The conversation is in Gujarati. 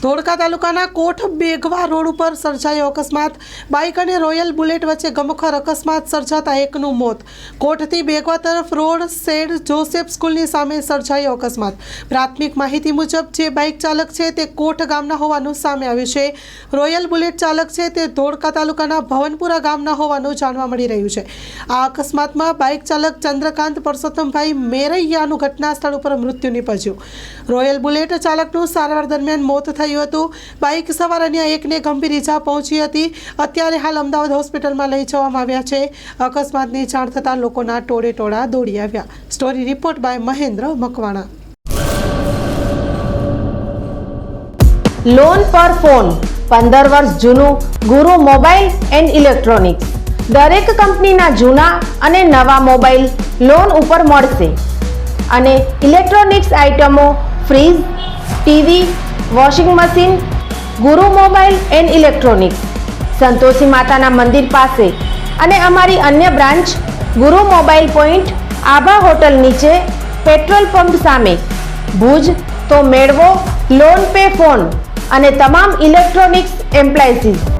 ધોળકા તાલુકાના કોઠ બેગવા રોડ ઉપર સર્જાયો અકસ્માત। બાઇક અને રોયલ બુલેટ વચ્ચે ગમખર અકસ્માત સર્જાતા એકનું મોત। કોઠથી બેગવા તરફ રોડ સેડ જોસેફ સ્કૂલની સામે સર્જાયો અકસ્માત। પ્રાથમિક માહિતી મુજબ જે બાઇક ચાલક છે તે કોઠ ગામના હોવાનું સામે આવ્યું છે। રોયલ બુલેટ ચાલક છે તે ધોળકા તાલુકાના ભવનપુરા ગામના હોવાનું જાણવા મળી રહ્યું છે। આ અકસ્માતમાં બાઇક ચાલક ચંદ્રકાંત પરસોત્તમભાઈ મેરૈયાનું ઘટના સ્થળ ઉપર મૃત્યુ નીપજ્યું। રોયલ બુલેટ ચાલકનું સારવાર દરમિયાન મોત થયું હતું। બાઇક સવાર અન્ય એકને ગંભીર ઈજા પહોંચી હતી। અત્યારે હાલ અમદાવાદ હોસ્પિટલમાં લઈ જવામાં આવ્યા છે। અકસ્માતની જાણ થતાં લોકોના ટોળે ટોળા દોડી આવ્યા। Story report by Mahendra Makwana. Loan પર ફોન 15 વર્ષ જૂનું ગુરુ મોબાઈલ એન્ડ ઇલેક્ટ્રોનિક્સ। દરેક કંપનીના જૂના અને નવા મોબાઈલ લોન ઉપર મળશે અને ઇલેક્ટ્રોનિક્સ આઇટમો ફ્રીજ, ટીવી, વોશિંગ મશીન। ગુરુ મોબાઈલ એન્ડ ઇલેક્ટ્રોનિક્સ સંતોષી માતાના મંદિર પાસે અને અમારી અન્ય બ્રાન્ચ ગુરુ મોબાઈલ પોઈન્ટ આભા હોટલ નીચે પેટ્રોલ પંપ સામે ભુજ। તો મેળવો લોન પે ફોન અને તમામ ઇલેક્ટ્રોનિક્સ એપ્લાયન્સીસ।